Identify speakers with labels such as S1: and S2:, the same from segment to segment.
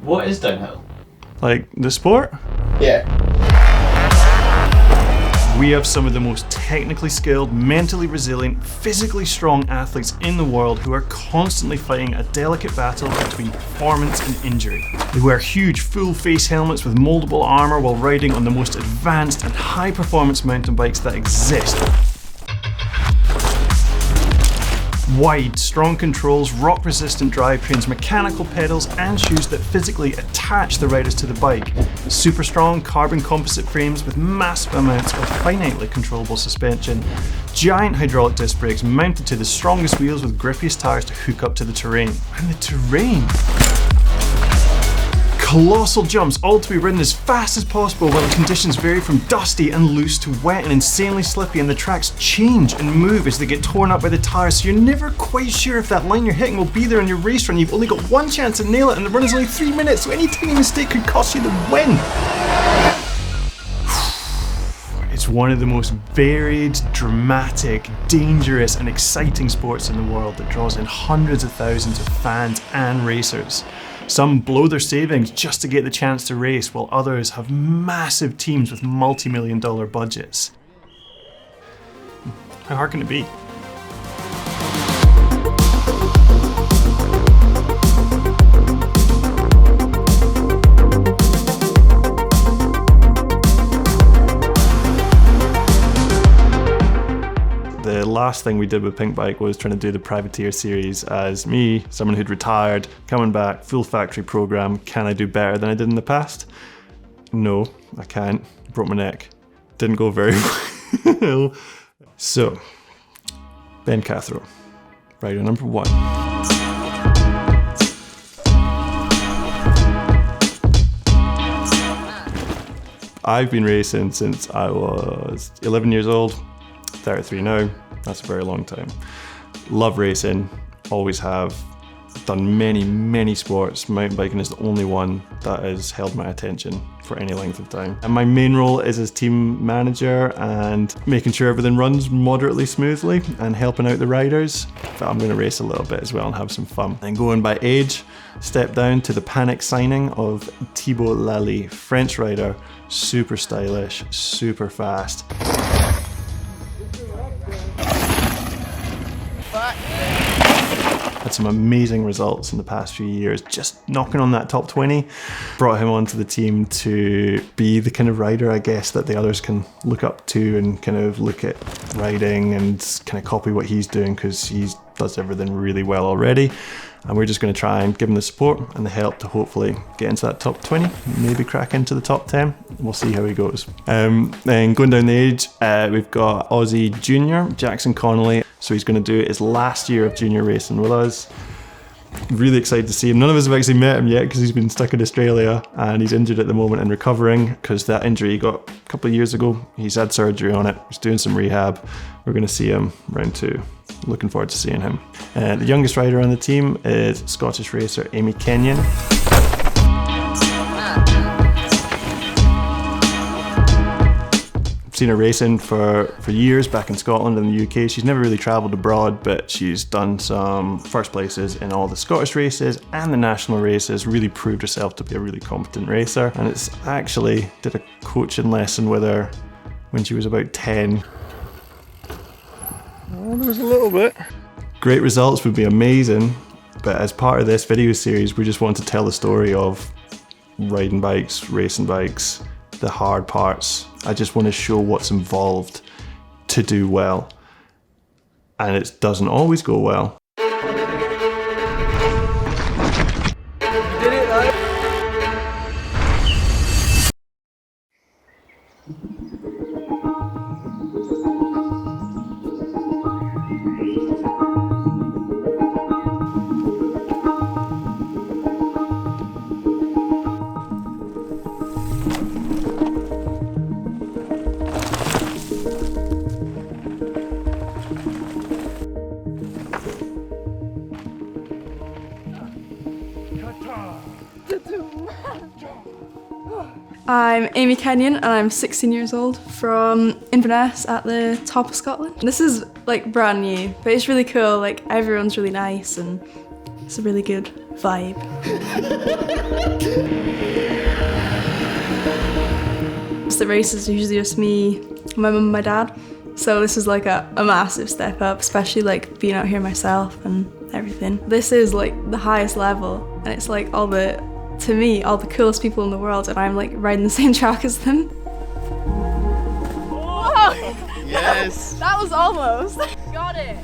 S1: What is downhill?
S2: Like the sport?
S1: Yeah.
S2: We have some of the most technically skilled, mentally resilient, physically strong athletes in the world who are constantly fighting a delicate battle between performance and injury. They wear huge full face helmets with moldable armour while riding on the most advanced and high performance mountain bikes that exist. Wide, strong controls, rock-resistant drivetrains, mechanical pedals, and shoes that physically attach the riders to the bike. Super strong carbon composite frames with massive amounts of finitely controllable suspension. Giant hydraulic disc brakes mounted to the strongest wheels with grippiest tires to hook up to the terrain. And the terrain! Colossal jumps, all to be ridden as fast as possible while the conditions vary from dusty and loose to wet and insanely slippy, and the tracks change and move as they get torn up by the tires, so you're never quite sure if that line you're hitting will be there on your race run. You've only got one chance to nail it, and the run is only 3 minutes, so any tiny mistake could cost you the win. It's one of the most varied, dramatic, dangerous and exciting sports in the world that draws in hundreds of thousands of fans and racers. Some blow their savings just to get the chance to race, while others have massive teams with multi-million-dollar budgets. How hard can it be? The last thing we did with Pinkbike was trying to do the privateer series as me, someone who'd retired, coming back, full factory program. Can I do better than I did in the past? No, I can't. Broke my neck. Didn't go very well. So, Ben Cathro, rider number 1. I've been racing since I was 11 years old. 33 now, that's a very long time. Love racing, always have. Done many sports. Mountain biking is the only one that has held my attention for any length of time. And my main role is as team manager and making sure everything runs moderately smoothly and helping out the riders. But I'm going to race a little bit as well and have some fun. Then going by age, step down to the panic signing of Thibaut Lally, French rider, super stylish, super fast. Had some amazing results in the past few years, just knocking on that top 20. Brought him onto the team to be the kind of rider, I guess, that the others can look up to and kind of look at riding and kind of copy what he's doing, because he does everything really well already. And we're just going to try and give him the support and the help to hopefully get into that top 20, maybe crack into the top 10. We'll see how he goes. Then going down the age, we've got Aussie Junior, Jackson Connolly. So he's going to do his last year of junior racing with us. Really excited to see him. None of us have actually met him yet because he's been stuck in Australia and he's injured at the moment and recovering, because that injury he got a couple of years ago. He's had surgery on it. He's doing some rehab. We're going to see him round 2. Looking forward to seeing him. The youngest rider on the team is Scottish racer Aimi Kenyon. Seen her racing for years back in Scotland and the UK. She's never really travelled abroad, but she's done some first places in all the Scottish races and the national races, really proved herself to be a really competent racer. And it's actually did a coaching lesson with her when she was about 10. Oh, there was a little bit. Great results would be amazing, but as part of this video series, we just want to tell the story of riding bikes, racing bikes, the hard parts. I just want to show what's involved to do well. And it doesn't always go well.
S1: You did it, right?
S3: I'm Aimi Kenyon and I'm 16 years old from Inverness at the top of Scotland. This is like brand new, but it's really cool. Like everyone's really nice and it's a really good vibe. The races are usually just me, my mum and my dad. So this is like a massive step up, especially like being out here myself and everything. This is like the highest level, and it's like to me, all the coolest people in the world, and I'm like riding the same track as them. Whoa!
S1: Yes!
S3: That was almost. Got it.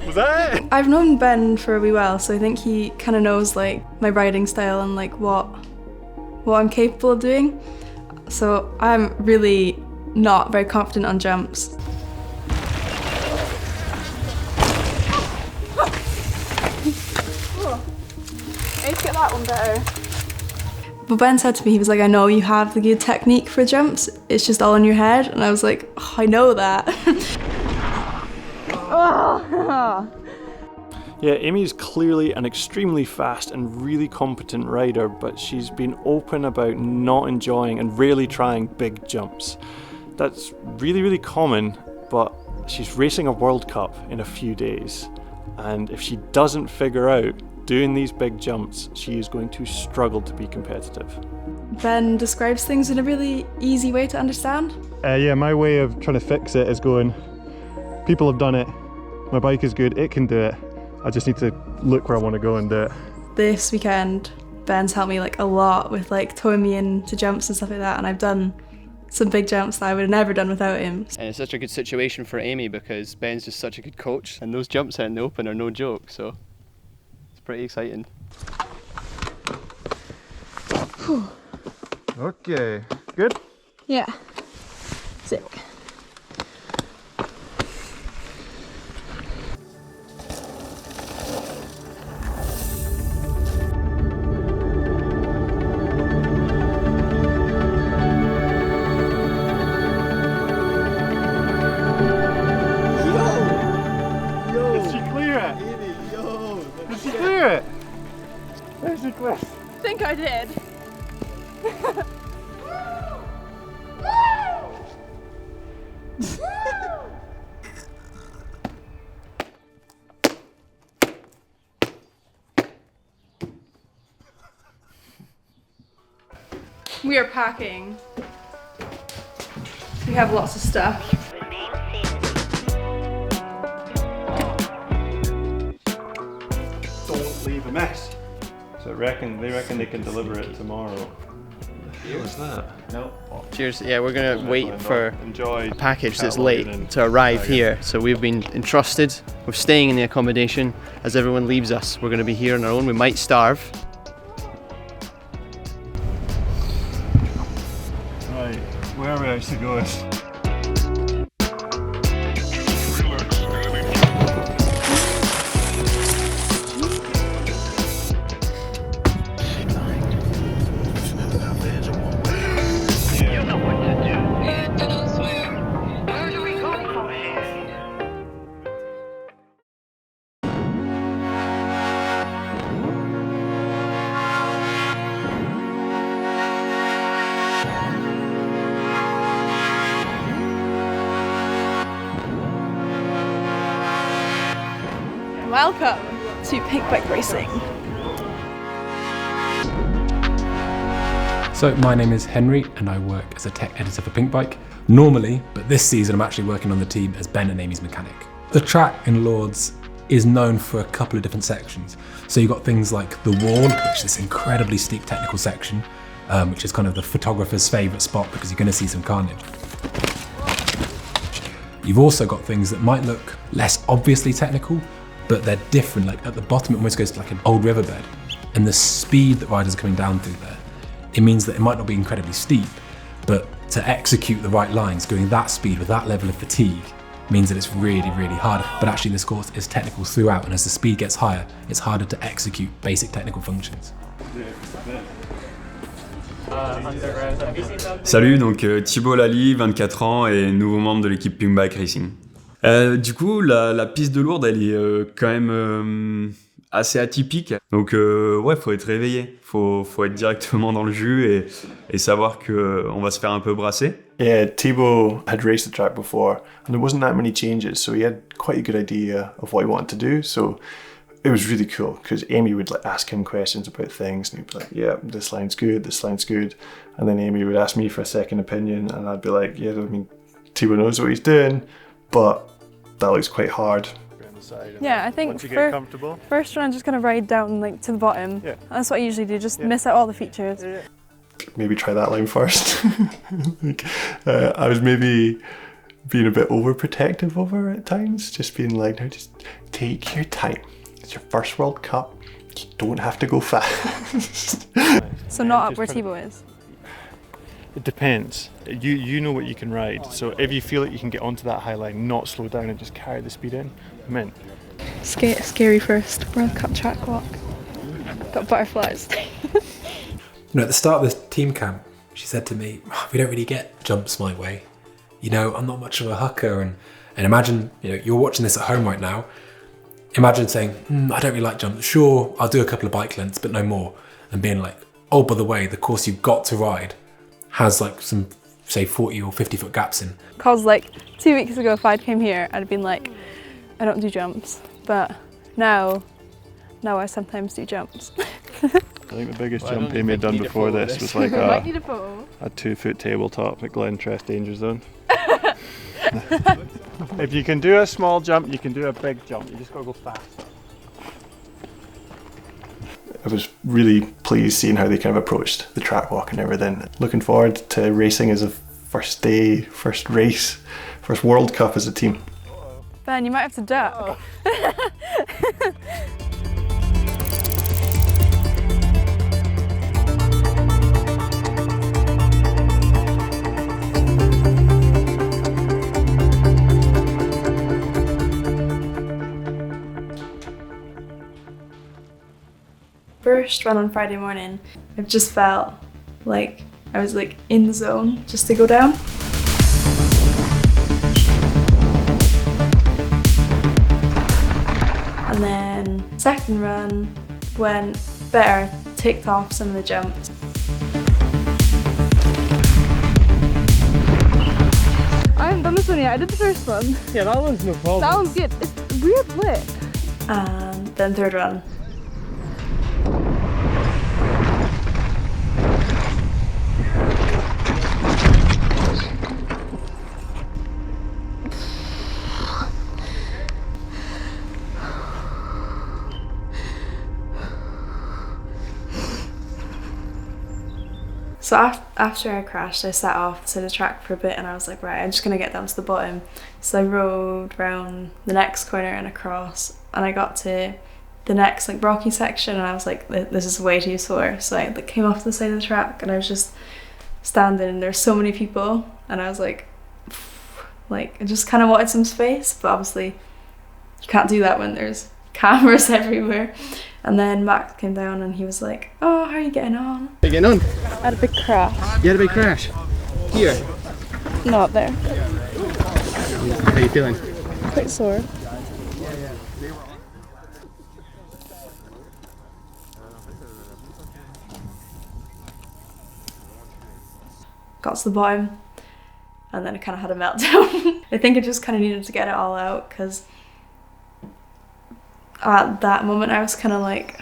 S2: Was that it?
S3: I've known Ben for a wee while, so I think he kind of knows like my riding style and like what I'm capable of doing. So I'm really not very confident on jumps. I need to get that one better. But Ben said to me, he was like, I know you have the good technique for jumps, it's just all in your head. And I was like, oh, I know that.
S2: Yeah, Amy is clearly an extremely fast and really competent rider, but she's been open about not enjoying and rarely trying big jumps. That's really, really common, but she's racing a World Cup in a few days. And if she doesn't figure out doing these big jumps, she is going to struggle to be competitive.
S3: Ben describes things in a really easy way to understand.
S2: Yeah, my way of trying to fix it is going, people have done it, my bike is good, it can do it. I just need to look where I want to go and do it.
S3: This weekend, Ben's helped me like a lot with like towing me into jumps and stuff like that, and I've done some big jumps that I would have never done without him.
S4: And it's such a good situation for Amy because Ben's just such a good coach, and those jumps out in the open are no joke, so it's pretty exciting.
S2: Okay, good?
S3: Yeah, sick. I think I did. We are packing. We have lots of stuff.
S2: Don't leave a mess. So they reckon they can deliver it tomorrow. What was that? No.
S4: Cheers. Yeah, we're gonna wait for
S2: Enjoy
S4: a package that's late to arrive here. So we've been entrusted with staying in the accommodation. As everyone leaves us, we're gonna be here on our own. We might starve.
S2: Right, where are we actually going?
S3: Welcome to Pinkbike Racing.
S5: So my name is Henry and I work as a tech editor for Pinkbike. Normally, but this season I'm actually working on the team as Ben and Amy's mechanic. The track in Lourdes is known for a couple of different sections. So you've got things like the wall, which is this incredibly steep technical section, which is kind of the photographer's favourite spot because you're going to see some carnage. You've also got things that might look less obviously technical, but they're different. Like at the bottom it almost goes to like an old riverbed, and the speed that riders are coming down through there, it means that it might not be incredibly steep, but to execute the right lines going that speed with that level of fatigue means that it's really, really hard. But actually this course is technical throughout, and as the speed gets higher, it's harder to execute basic technical functions.
S6: Salut, donc Thibaut Lally, 24 ans et nouveau membre de l'équipe Pinkbike Racing. Du coup, la piste de Lourdes, elle est quand même assez atypique. Donc ouais, faut être réveillé, faut être directement dans le jus et savoir que on va se faire un peu brasser.
S2: Yeah, Thibaut had raced the track before and there wasn't that many changes, so he had quite a good idea of what he wanted to do. So it was really cool because Aimi would like ask him questions about things and he'd be like, yeah, this line's good, and then Aimi would ask me for a second opinion and I'd be like, yeah, I mean, Thibaut knows what he's doing, but that looks quite hard.
S3: Yeah, I think first run I'm just gonna ride down like to the bottom.
S2: Yeah.
S3: That's what I usually do, just miss out all the features.
S2: Maybe try that line first. I was maybe being a bit overprotective of her at times, just being like, no, just take your time. It's your first World Cup. You don't have to go fast.
S3: So not up where Thibaut is.
S2: It depends. You know what you can ride. So if you feel like you can get onto that high line, not slow down and just carry the speed in, mint.
S3: Scary first World Cup track walk. Got butterflies.
S5: You know, at the start of this team camp, she said to me, oh, we don't really get jumps my way. You know, I'm not much of a hooker. And imagine, you know, you're watching this at home right now. Imagine saying, I don't really like jumps. Sure, I'll do a couple of bike lengths, but no more. And being like, oh, by the way, the course you've got to ride has like some, say, 40 or 50 foot gaps in.
S3: Cause like 2 weeks ago, if I'd came here, I'd have been like, I don't do jumps. But now I sometimes do jumps.
S2: I think the biggest jump Amy had done before this was like
S3: Might need a photo.
S2: a 2-foot tabletop at Glentress Danger Zone. If you can do a small jump, you can do a big jump. You just gotta go fast. I was really pleased seeing how they kind of approached the track walk and everything. Looking forward to racing as a first day, first race, first World Cup as a team.
S3: Ben, you might have to duck. First run on Friday morning, I've just felt like I was like in the zone just to go down. And then second run went better, ticked off some of the jumps. I haven't done this one yet, I did the first one.
S4: Yeah, that one's no problem.
S3: That one's good, it's a weird lick. And then third run. So after I crashed, I sat off to the track for a bit and I was like, right, I'm just gonna get down to the bottom. So I rode round the next corner and across and I got to the next like rocky section and I was like, this is way too sore. So I like, came off the side of the track and I was just standing and there's so many people and I was like I just kind of wanted some space, but obviously you can't do that when there's cameras everywhere. And then Max came down and he was like, oh, how are you getting on?
S4: How are you getting on?
S3: I had a big crash.
S4: You had a big crash? Here?
S3: No, up there.
S4: How are you feeling?
S3: Quite sore. Got to the bottom and then I kind of had a meltdown. I think I just kind of needed to get it all out because at that moment I was kind of like,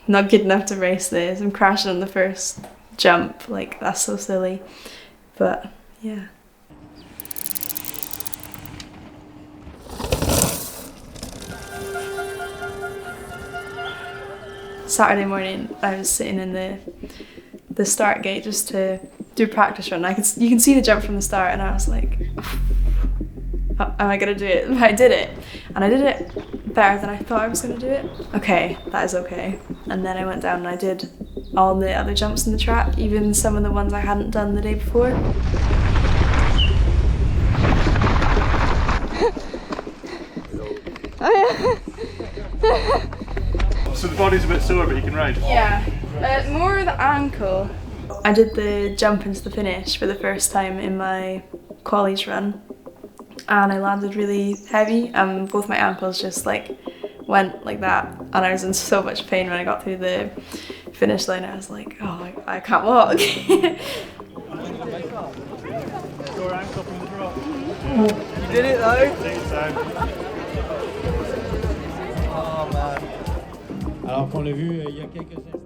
S3: not good enough to race this. I'm crashing on the first jump, like that's so silly. But yeah. Saturday morning I was sitting in the start gate just to do a practice run. You can see the jump from the start and I was like, am I gonna do it? But I did it. And I did it better than I thought I was gonna do it. Okay, that is okay. And then I went down and I did all the other jumps in the track, even some of the ones I hadn't done the day before.
S2: So the body's a bit sore, but you can ride?
S3: Yeah, more the ankle. I did the jump into the finish for the first time in my qualies run. And I landed really heavy and both my ankles just like went like that, and I was in so much pain when I got through the finish line. I was like, oh, I can't walk.
S1: You did it though. Oh man.
S7: Alors qu'on l'a vu il y a quelques instants.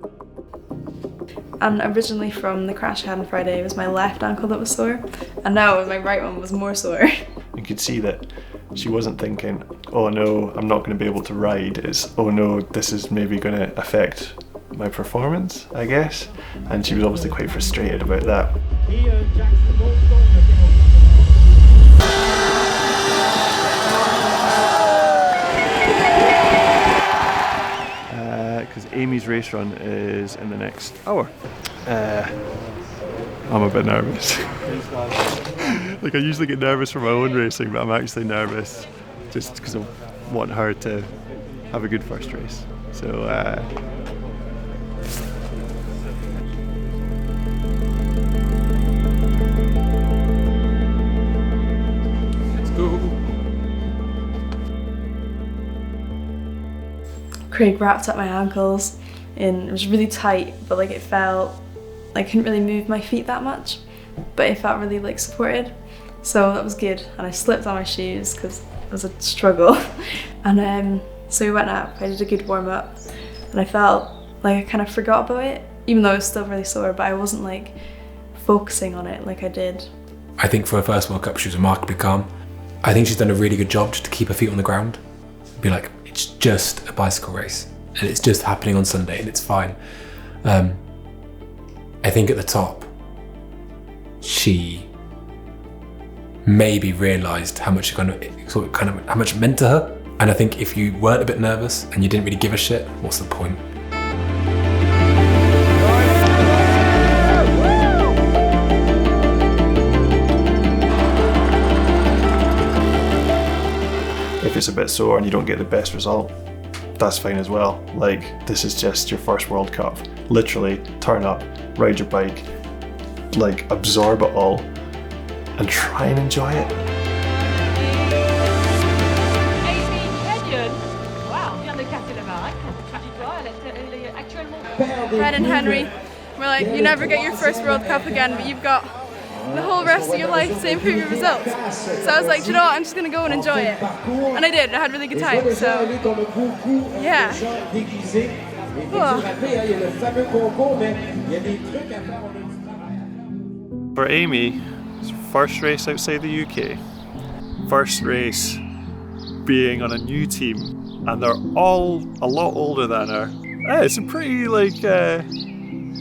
S3: And originally from the crash I had on Friday, it was my left ankle that was sore, and now my right one was more sore.
S2: You could see that she wasn't thinking, oh no, I'm not going to be able to ride. It's, oh no, this is maybe going to affect my performance, I guess. And she was obviously quite frustrated about that. Because Amy's race run is in the next hour. I'm a bit nervous. Like, I usually get nervous for my own racing, but I'm actually nervous just because I want her to have a good first race. So
S5: Let's go.
S3: Craig wrapped up my ankles, and it was really tight, but like it felt, I couldn't really move my feet that much, but it felt really like supported, so that was good. And I slipped on my shoes because it was a struggle. And so we went up, I did a good warm up, and I felt like I kind of forgot about it, even though I was still really sore, but I wasn't like focusing on it like I did.
S5: I think for her first World Cup she was remarkably calm. I think she's done a really good job just to keep her feet on the ground. Be like, it's just a bicycle race and it's just happening on Sunday and it's fine. I think at the top she maybe realised how much how much it meant to her. And I think if you weren't a bit nervous and you didn't really give a shit, what's the point?
S2: if it's a bit sore and you don't get the best result, that's fine as well. Like, this is just your first World Cup. Literally, turn up, ride your bike, like, absorb it all, and try and enjoy it.
S8: Aimi Kenyon. Wow, vient de casser la baraque. Elle est actuellement.
S3: Fred and Henry were like, you never get your first World Cup again, but you've got the whole rest of your life to improve your results. So I was like, you know what, I'm just going to go and enjoy it. And I did, I had a really good time, so yeah.
S2: For Amy, it's her first race outside the UK. First race being on a new team, and they're all a lot older than her. It's a pretty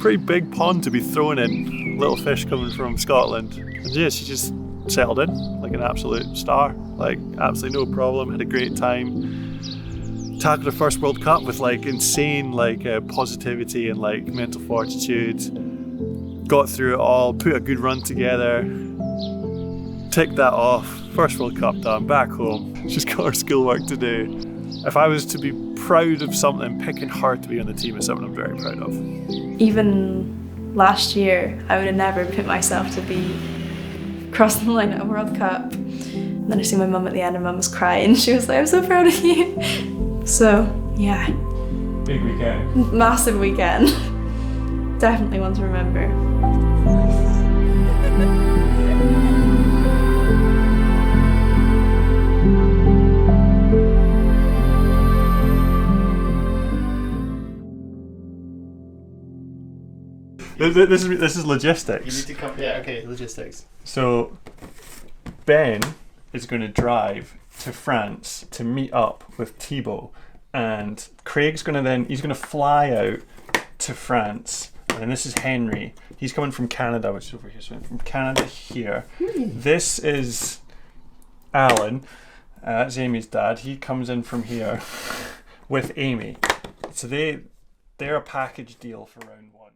S2: pretty big pond to be thrown in. Little fish coming from Scotland. And yeah, she just settled in like an absolute star. Like, absolutely no problem, had a great time. Tackled her first World Cup with like insane positivity and like mental fortitude. Got through it all, put a good run together. Ticked that off, first World Cup done, back home. She's got her schoolwork to do. If I was to be proud of something, picking her to be on the team is something I'm very proud of.
S3: Even last year, I would have never put myself to be crossing the line at a World Cup. And then I see my mum at the end, and mum was crying. She was like, I'm so proud of you. So, yeah.
S7: Big weekend.
S3: Massive weekend. Definitely one to remember.
S2: This is logistics.
S4: You need to come. Yeah, okay, logistics.
S2: So Ben is going to drive to France to meet up with Thibaut, and Craig's going to he's going to fly out to France, and this is Henry. He's coming from Canada, which is over here. So from Canada here. This is Alan. That's Amy's dad. He comes in from here with Amy. So they're a package deal for round one.